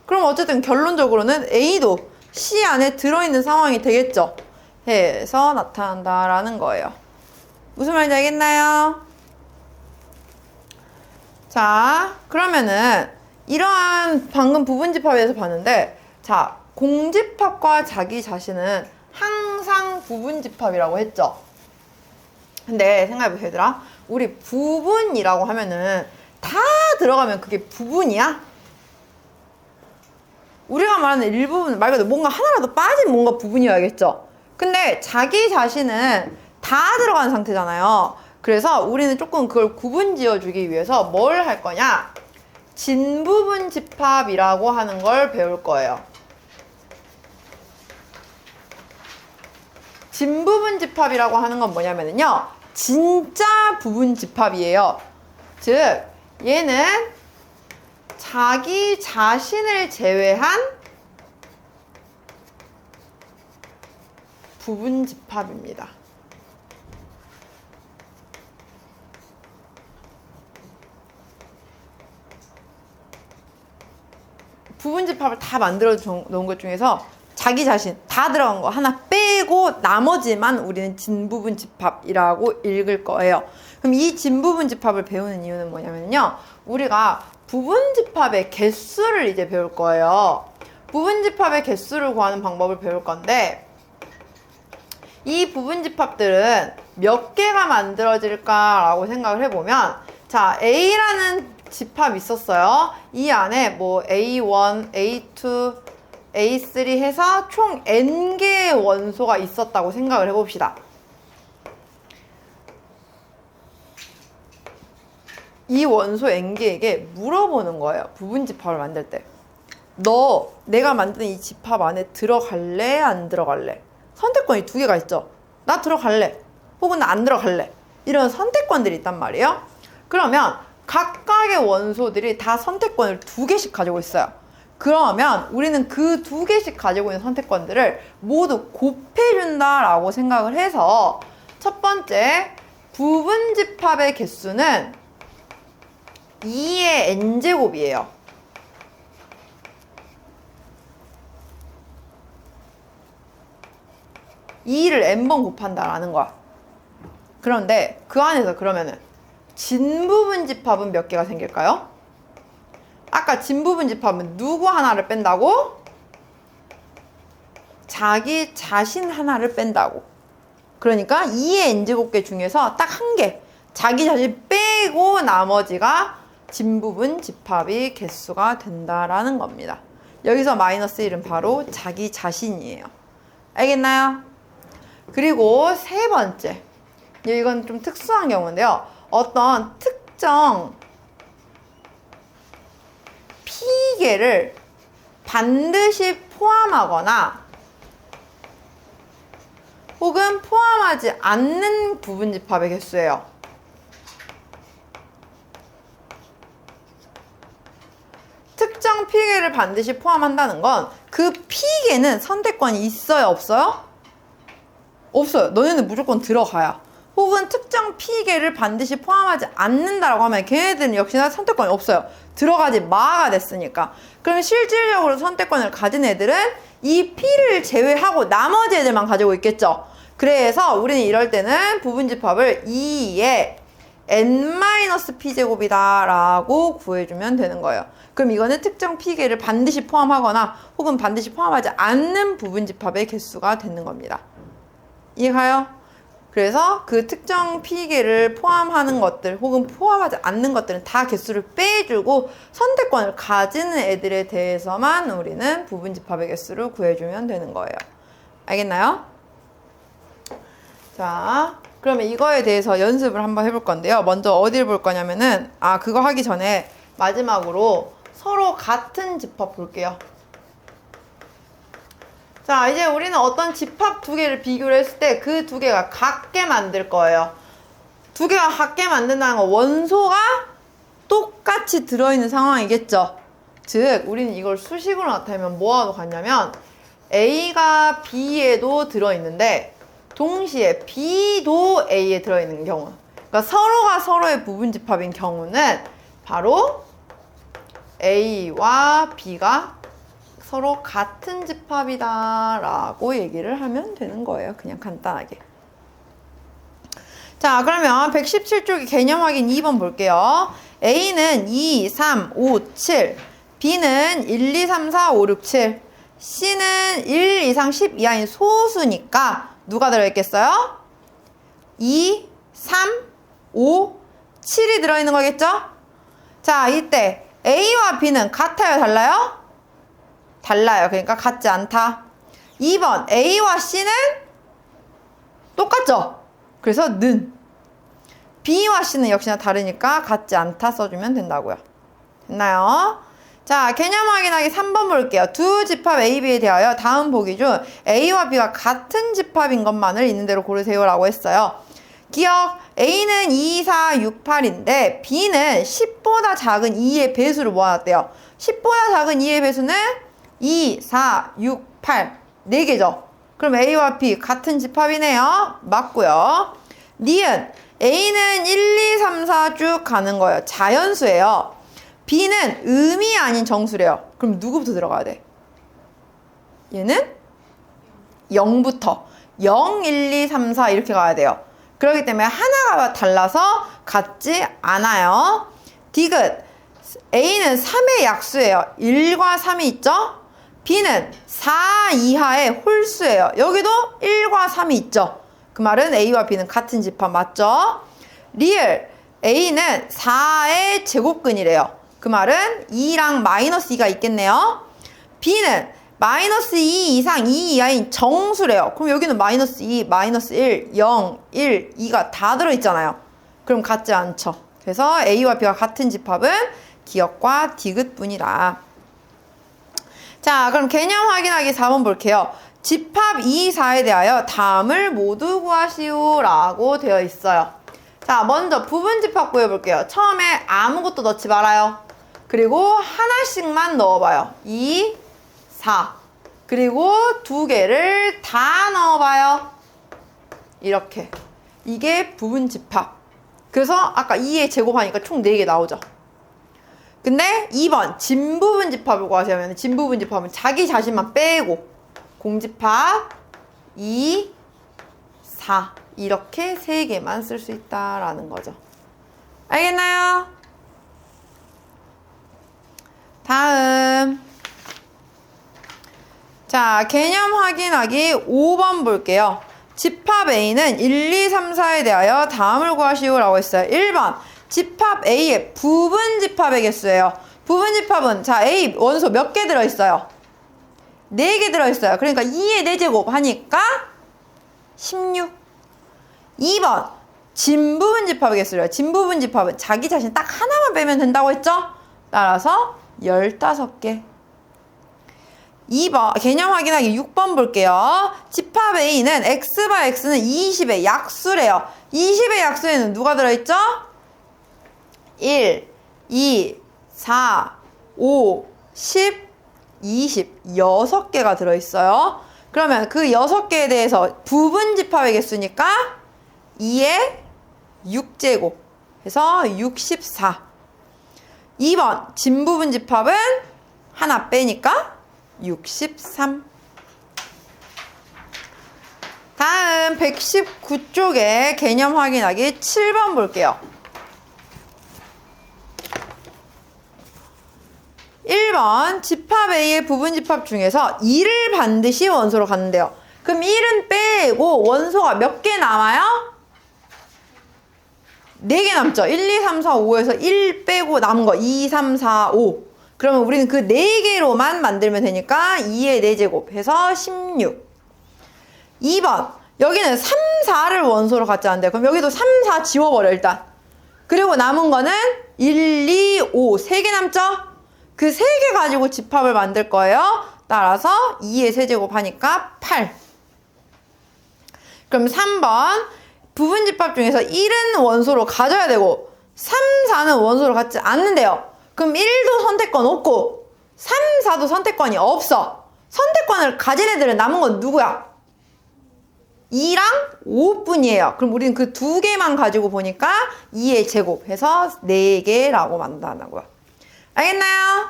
그럼 어쨌든 결론적으로는 A도 C 안에 들어있는 상황이 되겠죠. 해서 나타난다라는 거예요. 무슨 말인지 알겠나요? 자, 그러면은 이러한 방금 부분집합에서 봤는데, 자, 공집합과 자기 자신은 항상 부분집합이라고 했죠. 근데 생각해보세요, 얘들아. 우리 부분이라고 하면은 다 들어가면 그게 부분이야? 우리가 말하는 일부분 말 그대로 뭔가 하나라도 빠진 뭔가 부분이어야겠죠. 근데 자기 자신은 다 들어간 상태잖아요. 그래서 우리는 조금 그걸 구분 지어주기 위해서 뭘 할 거냐? 진부분 집합이라고 하는 걸 배울 거예요. 진부분 집합이라고 하는 건 뭐냐면요, 진짜 부분 집합이에요. 즉, 얘는 자기 자신을 제외한 부분 집합입니다. 부분 집합을 다 만들어 놓은 것 중에서 자기 자신 다 들어간 거 하나 빼고 나머지만 우리는 진부분 집합이라고 읽을 거예요. 그럼 이 진부분 집합을 배우는 이유는 뭐냐면요, 우리가 부분 집합의 개수를 이제 배울 거예요. 부분 집합의 개수를 구하는 방법을 배울 건데, 이 부분 집합들은 몇 개가 만들어질까라고 생각을 해보면, 자, A라는 집합이 있었어요. 이 안에 뭐 A1, A2, A3 해서 총 N개의 원소가 있었다고 생각을 해봅시다. 이 원소 N개에게 물어보는 거예요. 부분 집합을 만들 때. 너 내가 만든 이 집합 안에 들어갈래? 안 들어갈래? 선택권이 두 개가 있죠. 나 들어갈래. 혹은 나 안 들어갈래. 이런 선택권들이 있단 말이에요. 그러면 각각의 원소들이 다 선택권을 두 개씩 가지고 있어요. 그러면 우리는 그 두 개씩 가지고 있는 선택권들을 모두 곱해준다라고 생각을 해서, 첫 번째 부분 집합의 개수는 2의 n제곱이에요. (2를) n번 곱한다라는 거야. 그런데 그 안에서 그러면은 진부분 집합은 몇 개가 생길까요? 아까 진부분 집합은 누구 하나를 뺀다고? 자기 자신 하나를 뺀다고. 그러니까 2의 n제곱개 중에서 딱 한 개, 자기 자신 빼고 나머지가 진부분 집합이 개수가 된다라는 겁니다. 여기서 마이너스 1은 바로 자기 자신이에요. 알겠나요? 그리고 세 번째, 이건 좀 특수한 경우인데요. 어떤 특정 P개를 반드시 포함하거나 혹은 포함하지 않는 부분집합의 개수예요. 특정 P개를 반드시 포함한다는 건 그 P개는 선택권이 있어요, 없어요? 없어요. 너네는 무조건 들어가야. 혹은 특정 P개를 반드시 포함하지 않는다라고 하면 걔네들은 역시나 선택권이 없어요. 들어가지 마가 됐으니까. 그럼 실질적으로 선택권을 가진 애들은 이 P를 제외하고 나머지 애들만 가지고 있겠죠. 그래서 우리는 이럴 때는 부분집합을 2의 n-p제곱이다 라고 구해주면 되는 거예요. 그럼 이거는 특정 p개를 반드시 포함하거나 혹은 반드시 포함하지 않는 부분집합의 개수가 되는 겁니다. 이해가요? 그래서 그 특정 p개를 포함하는 것들 혹은 포함하지 않는 것들은 다 개수를 빼주고 선택권을 가지는 애들에 대해서만 우리는 부분집합의 개수를 구해주면 되는 거예요. 알겠나요? 자, 그러면 이거에 대해서 연습을 한번 해볼 건데요. 먼저 어디를 볼 거냐면은 그거 하기 전에 마지막으로 서로 같은 집합 볼게요. 자, 이제 우리는 어떤 집합 두 개를 비교를 했을 때 그 두 개가 같게 만들 거예요. 두 개가 같게 만든다는 건 원소가 똑같이 들어있는 상황이겠죠. 즉, 우리는 이걸 수식으로 나타내면 뭐하고 같냐면 A가 B에도 들어있는데 동시에 B도 A에 들어있는 경우, 그러니까 서로가 서로의 부분집합인 경우는 바로 A와 B가 서로 같은 집합이다 라고 얘기를 하면 되는 거예요. 그냥 간단하게. 자, 그러면 117쪽의 개념 확인 2번 볼게요. A는 2, 3, 5, 7, B는 1, 2, 3, 4, 5, 6, 7, C는 1 이상 10 이하인 소수니까 누가 들어있겠어요? 2, 3, 5, 7이 들어있는 거겠죠? 자, 이때 A와 B는 같아요? 달라요? 달라요. 그러니까 같지 않다. 2번 A와 C는 똑같죠? 그래서 는. B와 C는 역시나 다르니까 같지 않다 써주면 된다고요. 됐나요? 자, 개념 확인하기 3번 볼게요. 두 집합 A, B에 대하여 다음 보기 중 A와 B가 같은 집합인 것만을 있는 대로 고르세요 라고 했어요. 기억, A는 2, 4, 6, 8인데 B는 10보다 작은 2의 배수를 모아놨대요. 10보다 작은 2의 배수는 2, 4, 6, 8 4개죠. 그럼 A와 B 같은 집합이네요. 맞고요. 니은 A는 1, 2, 3, 4 쭉 가는 거예요. 자연수예요. B는 음이 아닌 정수래요. 그럼 누구부터 들어가야 돼? 얘는 0부터 0, 1, 2, 3, 4 이렇게 가야 돼요. 그렇기 때문에 하나가 달라서 같지 않아요. 디귿 A는 3의 약수예요. 1과 3이 있죠? B는 4 이하의 홀수예요. 여기도 1과 3이 있죠? 그 말은 A와 B는 같은 집합 맞죠? 리을 A는 4의 제곱근이래요. 그 말은 2랑 마이너스 2가 있겠네요. B는 마이너스 2 이상 2 이하인 정수래요. 그럼 여기는 마이너스 2, 마이너스 1, 0, 1, 2가 다 들어있잖아요. 그럼 같지 않죠. 그래서 A와 B가 같은 집합은 기억과 디귿뿐이다. 자, 그럼 개념 확인하기 4번 볼게요. 집합 2, 4에 대하여 다음을 모두 구하시오 라고 되어 있어요. 자, 먼저 부분집합 구해볼게요. 처음에 아무것도 넣지 말아요. 그리고 하나씩만 넣어봐요. 2, 4. 그리고 두 개를 다 넣어봐요. 이렇게. 이게 부분집합. 그래서 아까 2의 제곱하니까 총 4개 나오죠. 근데 2번 진부분집합을 구하시면 진부분집합은 자기 자신만 빼고 공집합 2, 4 이렇게 3개만 쓸 수 있다라는 거죠. 알겠나요? 다음. 자, 개념 확인하기 5번 볼게요. 집합 A는 1, 2, 3, 4에 대하여 다음을 구하시오 라고 했어요. 1번 집합 A의 부분집합의 개수예요. 부분집합은 자 A 원소 몇 개 들어있어요? 4개 들어있어요. 그러니까 2의 4제곱 하니까 16. 2번 진부분집합의 개수래요. 진부분집합은 자기 자신 딱 하나만 빼면 된다고 했죠? 따라서 15개. 2번 개념 확인하기 6번 볼게요. 집합 A는 X바 X는 20의 약수래요. 20의 약수에는 누가 들어있죠? 1, 2, 4, 5, 10, 20 6개가 들어있어요. 그러면 그 6개에 대해서 부분집합의 개수니까 2의 6제곱 해서 64. 2번 진부분집합은 하나 빼니까 63. 다음 그러면은 119쪽에 개념 확인하기 7번 볼게요. 1번 집합 A의 부분 집합 중에서 2를 반드시 원소로 갖는데요. 그럼 1은 빼고 원소가 몇 개 남아요? 4개 남죠. 1, 2, 3, 4, 5에서 1 빼고 남은 거 2, 3, 4, 5. 그러면 우리는 그 4개로만 만들면 되니까 2의 4제곱 해서 16. 2번 여기는 3, 4를 원소로 갖지 않는데 그럼 여기도 3, 4 지워버려 일단. 그리고 남은 거는 1, 2, 5 3개 남죠? 그 3개 가지고 집합을 만들 거예요. 따라서 2의 세제곱 하니까 8. 그럼 3번 부분 집합 중에서 1은 원소로 가져야 되고 3, 4는 원소로 갖지 않는데요. 그럼 1도 선택권 없고 3, 4도 선택권이 없어. 선택권을 가진 애들은 남은 건 누구야? 2랑 5뿐이에요. 그럼 우리는 그 2개만 가지고 보니까 2의 제곱 해서 4개라고 만든다고요. 알겠나요?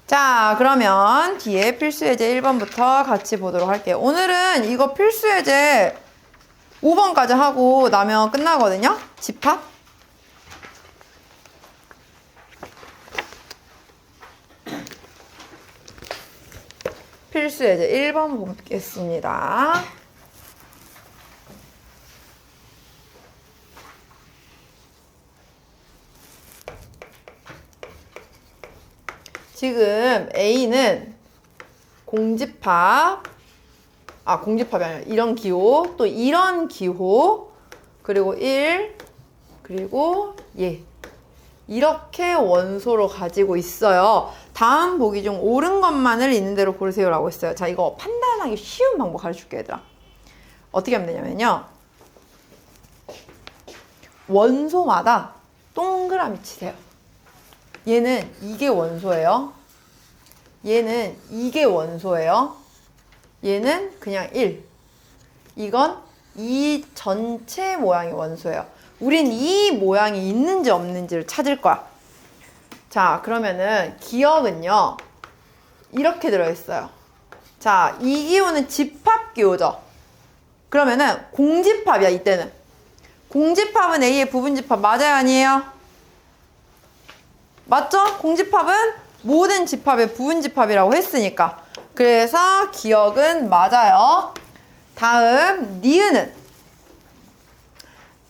자, 그러면 뒤에 필수예제 1번부터 같이 보도록 할게요. 오늘은 이거 필수예제 5번까지 하고 나면 끝나거든요. 집합. 필수예제 1번 보겠습니다. 지금 A는 공집합이 아니라 이런 기호, 또 이런 기호, 그리고 1, 그리고 이렇게 원소로 가지고 있어요. 다음 보기 중 옳은 것만을 있는 대로 고르세요라고 했어요. 자, 이거 판단하기 쉬운 방법 가르쳐줄게, 얘들아. 어떻게 하면 되냐면요. 원소마다 동그라미 치세요. 얘는 이게 원소예요. 얘는 이게 원소예요. 얘는 그냥 1. 이건 이 전체 모양이 원소예요. 우린 이 모양이 있는지 없는지를 찾을 거야. 자, 그러면은 기억은요. 이렇게 들어있어요. 자, 이 기호는 집합기호죠. 그러면은 공집합이야, 이때는. 공집합은 A의 부분집합 맞아요, 아니에요? 맞죠? 공집합은 모든 집합의 부분집합이라고 했으니까. 그래서 기억은 맞아요. 다음 니은은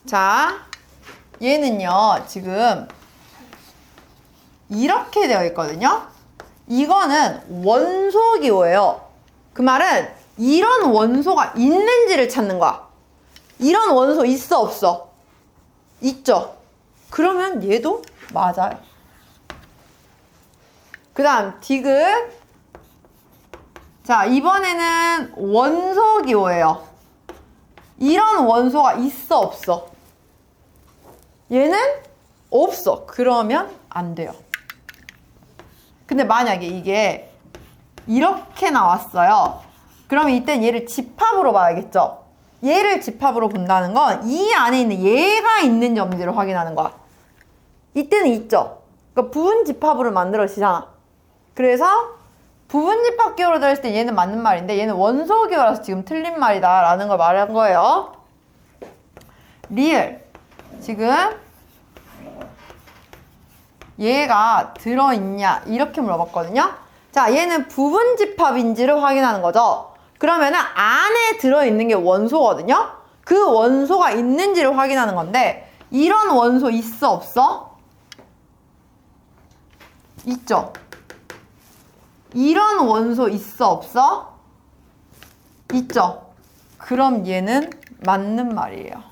자, 얘는요 지금 이렇게 되어 있거든요. 이거는 원소기호예요. 그 말은 이런 원소가 있는지를 찾는 거야. 이런 원소 있어 없어? 있죠. 그러면 얘도 맞아요. 그 다음 디귿. 자, 이번에는 원소기호예요. 이런 원소가 있어 없어? 얘는 없어. 그러면 안 돼요. 근데 만약에 이게 이렇게 나왔어요. 그러면 이땐 얘를 집합으로 봐야겠죠. 얘를 집합으로 본다는 건 이 안에 있는 얘가 있는지 없는지를 확인하는 거야. 이때는 있죠. 그러니까 부분 집합으로 만들어지잖아. 그래서 부분 집합 기호로 들었을 때 얘는 맞는 말인데 얘는 원소 기호라서 지금 틀린 말이다 라는 걸 말한 거예요. 리을. 지금 얘가 들어있냐 이렇게 물어봤거든요. 자, 얘는 부분 집합인지를 확인하는 거죠. 그러면은 안에 들어있는 게 원소거든요. 그 원소가 있는지를 확인하는 건데 이런 원소 있어 없어? 있죠. 이런 원소 있어 없어? 있죠. 그럼 얘는 맞는 말이에요.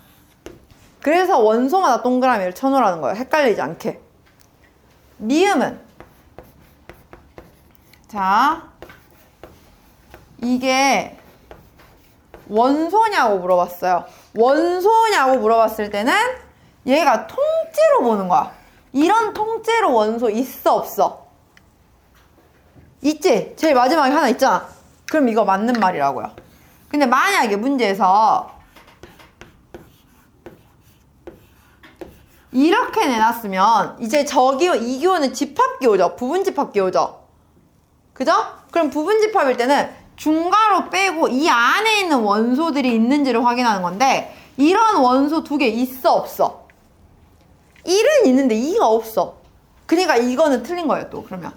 그래서 원소마다 동그라미를 쳐놓으라는 거예요. 헷갈리지 않게. 미음은 자, 이게 원소냐고 물어봤어요. 원소냐고 물어봤을 때는 얘가 통째로 보는 거야. 이런 통째로 원소 있어 없어? 있지? 제일 마지막에 하나 있잖아. 그럼 이거 맞는 말이라고요. 근데 만약에 문제에서 이렇게 내놨으면 이제 저 기호, 이 기호는 집합기호죠. 부분집합기호죠. 그죠? 그럼 부분집합일 때는 중괄호 빼고 이 안에 있는 원소들이 있는지를 확인하는 건데 이런 원소 두 개 있어 없어? 1은 있는데 2가 없어. 그러니까 이거는 틀린 거예요 또 그러면.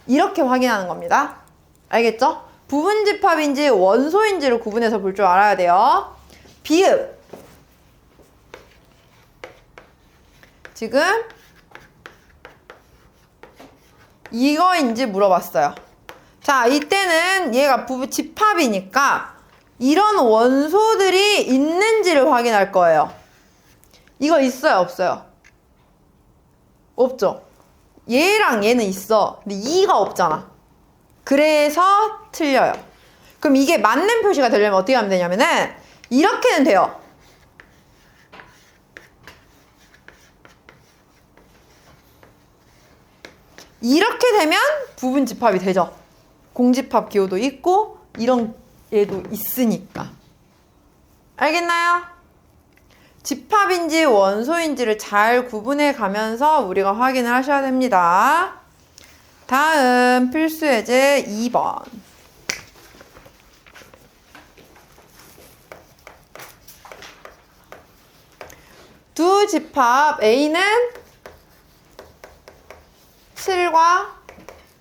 이렇게 확인하는 겁니다. 알겠죠? 부분집합인지 원소인지를 구분해서 볼 줄 알아야 돼요. 비읍. 지금 이거인지 물어봤어요. 자, 이때는 얘가 부분집합이니까 이런 원소들이 있는지를 확인할 거예요. 이거 있어요, 없어요? 없죠? 얘랑 얘는 있어. 근데 2가 없잖아. 그래서 틀려요. 그럼 이게 맞는 표시가 되려면 어떻게 하면 되냐면은 이렇게는 돼요. 이렇게 되면 부분집합이 되죠. 공집합 기호도 있고 이런 얘도 있으니까. 알겠나요? 집합인지 원소인지를 잘 구분해 가면서 우리가 확인을 하셔야 됩니다. 다음 필수 예제 2번. 두 집합 A는 7과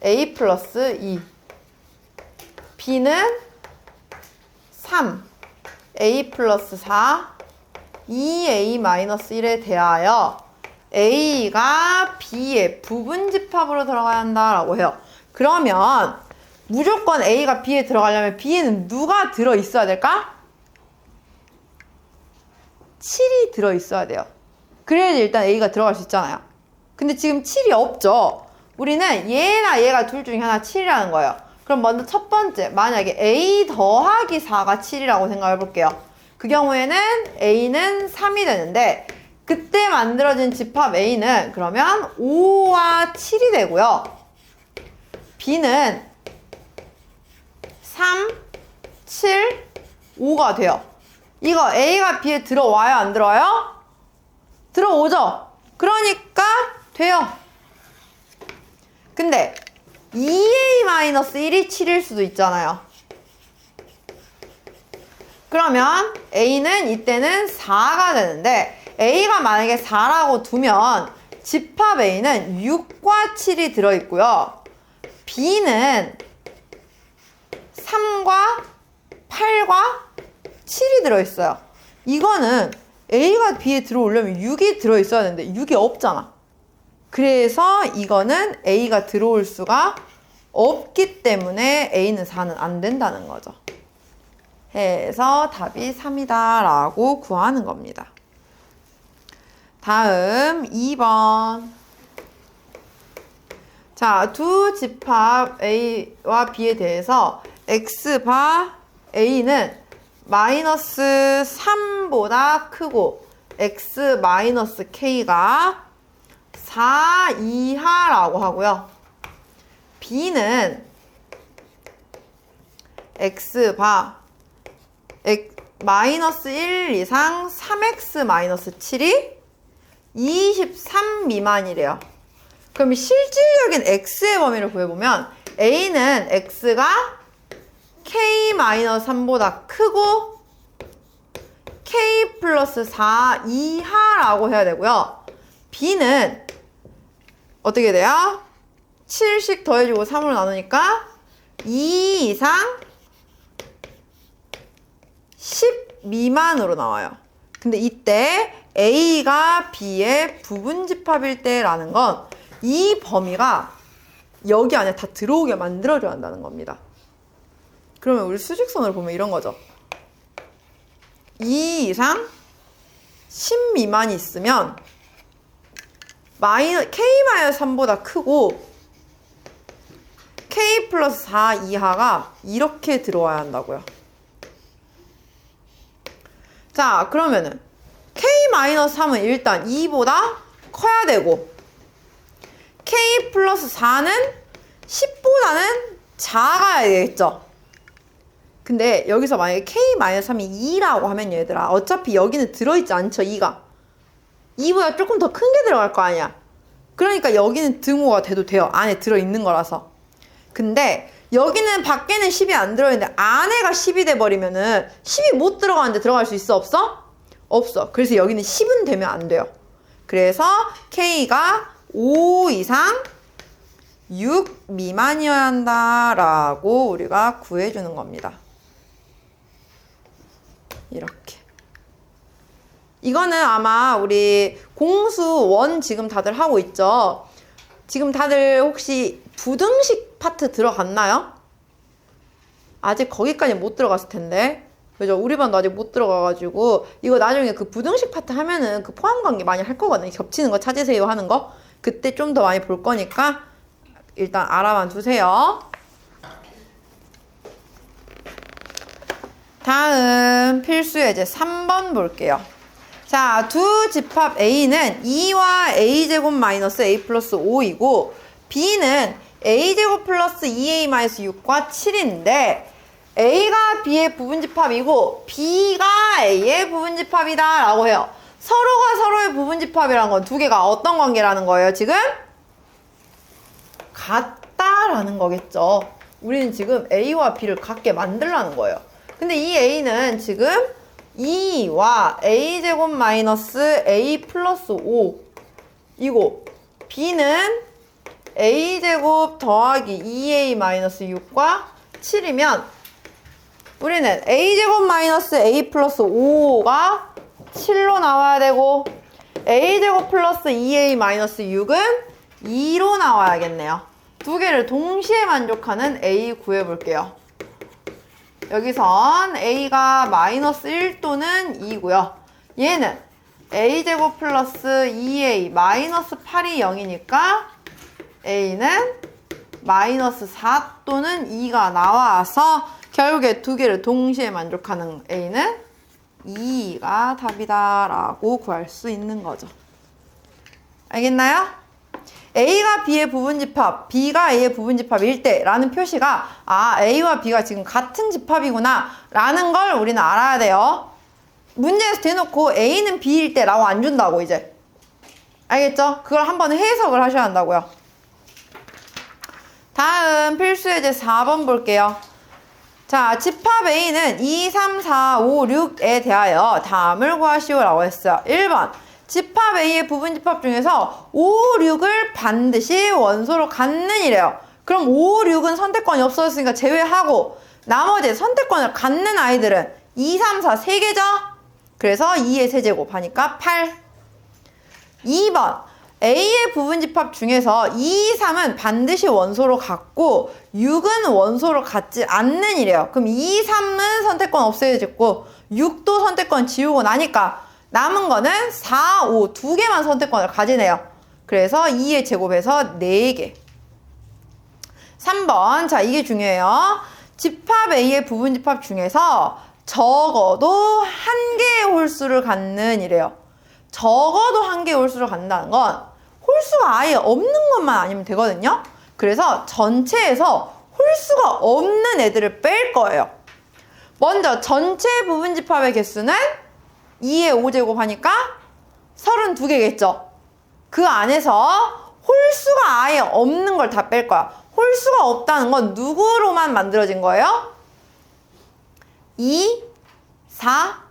A 플러스 2, B는 3, A 플러스 4, 2A 마이너스 1에 대하여 A가 B의 부분집합으로 들어가야 한다라고 해요. 그러면 무조건 A가 B에 들어가려면 B에는 누가 들어있어야 될까? 7이 들어있어야 돼요. 그래야지 일단 A가 들어갈 수 있잖아요. 근데 지금 7이 없죠. 우리는 얘나 얘가 둘 중에 하나 7이라는 거예요. 그럼 먼저 첫 번째, 만약에 A 더하기 4가 7이라고 생각해 볼게요. 그 경우에는 A는 3이 되는데 그때 만들어진 집합 A는 그러면 5와 7이 되고요. B는 3, 7, 5가 돼요. 이거 A가 B에 들어와요? 안 들어와요? 들어오죠? 그러니까 돼요. 근데 2A-1이 7일 수도 있잖아요. 그러면 A는 이때는 4가 되는데 A가 만약에 4라고 두면 집합 A는 6과 7이 들어있고요. B는 3과 8과 7이 들어있어요. 이거는 A가 B에 들어오려면 6이 들어있어야 되는데 6이 없잖아. 그래서 이거는 A가 들어올 수가 없기 때문에 A는 4는 안 된다는 거죠. 해서 답이 3이다 라고 구하는 겁니다. 다음 2번. 자, 두 집합 A와 B에 대해서 X바 A는 마이너스 3보다 크고 X 마이너스 K가 4 이하라고 하고요. B는 X바 마이너스 1 이상 3X 마이너스 7이 23 미만이래요. 그럼 실질적인 X의 범위를 구해보면 A는 X가 K 마이너스 3보다 크고 K 플러스 4 이하라고 해야 되고요. B는 어떻게 돼요? 7씩 더해주고 3으로 나누니까 2 이상 10 미만으로 나와요. 근데 이때 A가 B의 부분집합일 때라는 건 이 범위가 여기 안에 다 들어오게 만들어줘야 한다는 겁니다. 그러면 우리 수직선을 보면 이런 거죠. 2 이상 10 미만이 있으면 K-3보다 크고 K 플러스 4 이하가 이렇게 들어와야 한다고요. 자, 그러면은 K-3은 일단 2보다 커야 되고 K 플러스 4는 10보다는 작아야 되겠죠. 근데 여기서 만약에 K-3이 2라고 하면 얘들아 어차피 여기는 들어있지 않죠, 2가. 2보다 조금 더 큰 게 들어갈 거 아니야. 그러니까 여기는 등호가 돼도 돼요. 안에 들어있는 거라서. 근데 여기는 밖에는 10이 안 들어있는데 안에가 10이 돼버리면은 10이 못 들어가는데 들어갈 수 있어? 없어? 없어. 그래서 여기는 10은 되면 안 돼요. 그래서 K가 5 이상 6 미만이어야 한다라고 우리가 구해주는 겁니다. 이렇게. 이거는 아마 우리 공수 원 지금 다들 하고 있죠? 지금 다들 혹시 부등식 파트 들어갔나요? 아직 거기까지 못 들어갔을 텐데. 그죠? 우리 반도 아직 못 들어가가지고 이거 나중에 그 부등식 파트 하면은 그 포함관계 많이 할 거거든요. 겹치는 거 찾으세요 하는 거. 그때 좀 더 많이 볼 거니까 일단 알아만 두세요. 다음 필수 예제 3번 볼게요. 자, 두 집합 A는 2와 A제곱 마이너스 A 플러스 5이고 B는 A제곱 플러스 2A 마이너스 6과 7인데 A가 B의 부분집합이고 B가 A의 부분집합이다 라고 해요. 서로가 서로의 부분집합이라는 건 두 개가 어떤 관계라는 거예요, 지금? 같다라는 거겠죠. 우리는 지금 A와 B를 같게 만들라는 거예요. 근데 이 A는 지금 2와 A제곱 마이너스 A 플러스 5 이고 B는 A제곱 더하기 2A 마이너스 6과 7이면 우리는 A제곱 마이너스 A 플러스 5가 7로 나와야 되고 A제곱 플러스 2A 마이너스 6은 2로 나와야겠네요. 두 개를 동시에 만족하는 A 구해볼게요. 여기선 A가 마이너스 1 또는 2고요. 얘는 A제곱 플러스 2A 마이너스 8이 0이니까 A는 마이너스 4 또는 2가 나와서 결국에 두 개를 동시에 만족하는 A는 2가 답이다 라고 구할 수 있는 거죠. 알겠나요? A가 B의 부분집합, B가 A의 부분집합일 때 라는 표시가 A와 B가 지금 같은 집합이구나 라는 걸 우리는 알아야 돼요. 문제에서 대놓고 A는 B일 때 라고 안 준다고 이제. 알겠죠? 그걸 한번 해석을 하셔야 한다고요. 다음 필수예제 4번 볼게요. 자, 집합 A는 2, 3, 4, 5, 6에 대하여 다음을 구하시오 라고 했어요. 1번 집합 A의 부분집합 중에서 5, 6을 반드시 원소로 갖는 이래요. 그럼 5, 6은 선택권이 없어졌으니까 제외하고 나머지 선택권을 갖는 아이들은 2, 3, 4 3개죠? 그래서 2의 세제곱 하니까 8. 2번 A의 부분집합 중에서 2, 3은 반드시 원소로 갖고 6은 원소로 갖지 않는 이래요. 그럼 2, 3은 선택권 없애지고 6도 선택권 지우고 나니까 남은 거는 4, 5 두 개만 선택권을 가지네요. 그래서 2의 제곱에서 4개. 3번 자 이게 중요해요. 집합 A의 부분집합 중에서 적어도 한 개의 홀수를 갖는 이래요. 적어도 한 개의 홀수를 갖는다는 건 홀수가 아예 없는 것만 아니면 되거든요. 그래서 전체에서 홀수가 없는 애들을 뺄 거예요. 먼저 전체 부분집합의 개수는 2의 5제곱 하니까 32개겠죠. 그 안에서 홀수가 아예 없는 걸 다 뺄 거야. 홀수가 없다는 건 누구로만 만들어진 거예요? 2, 4,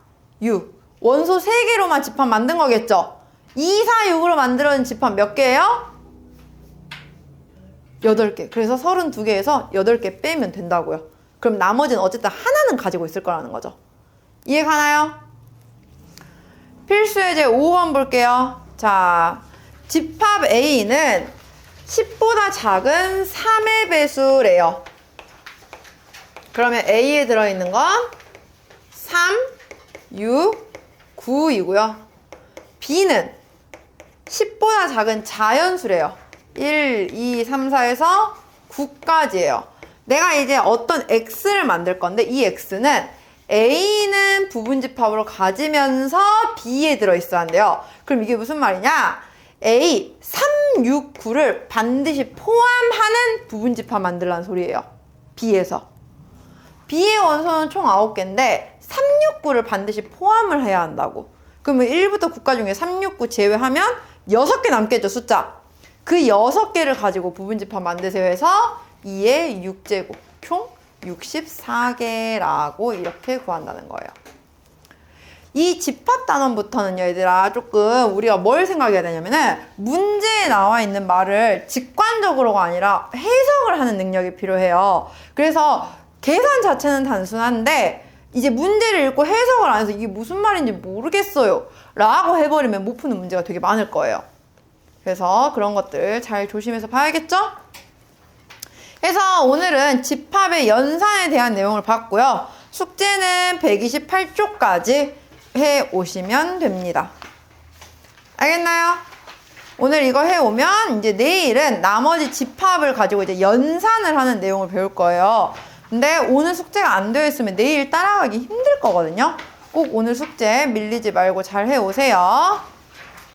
6. 원소 3개로만 집합 만든 거겠죠. 2, 4, 6으로 만들어진 집합 몇 개예요? 8개. 그래서 32개에서 8개 빼면 된다고요. 그럼 나머지는 어쨌든 하나는 가지고 있을 거라는 거죠. 이해가나요? 필수예제 5번 볼게요. 자, 집합 A는 10보다 작은 3의 배수래요. 그러면 A에 들어있는 건 3, 6, 9이고요. B는 10보다 작은 자연수래요. 1, 2, 3, 4에서 9까지예요. 내가 이제 어떤 X를 만들 건데 이 X는 A는 부분집합으로 가지면서 B에 들어있어야 한대요. 그럼 이게 무슨 말이냐? A, 3, 6, 9를 반드시 포함하는 부분집합 만들라는 소리예요. B에서. B의 원소는 총 9개인데 3, 6, 9를 반드시 포함을 해야 한다고. 그러면 1부터 9까지 중에 3, 6, 9 제외하면 6개 남겠죠, 숫자. 그 6개를 가지고 부분집합 만드세요 해서 2의 6제곱. 총 64개라고 이렇게 구한다는 거예요. 이 집합 단원부터는 얘들아 조금 우리가 뭘 생각해야 되냐면은 문제에 나와 있는 말을 직관적으로가 아니라 해석을 하는 능력이 필요해요. 그래서 계산 자체는 단순한데 이제 문제를 읽고 해석을 안 해서 이게 무슨 말인지 모르겠어요 라고 해버리면 못 푸는 문제가 되게 많을 거예요. 그래서 그런 것들 잘 조심해서 봐야겠죠? 그래서 오늘은 집합의 연산에 대한 내용을 봤고요. 숙제는 128쪽까지 해오시면 됩니다. 알겠나요? 오늘 이거 해오면 이제 내일은 나머지 집합을 가지고 이제 연산을 하는 내용을 배울 거예요. 근데 오늘 숙제가 안 되어 있으면 내일 따라가기 힘들 거거든요. 꼭 오늘 숙제 밀리지 말고 잘 해오세요.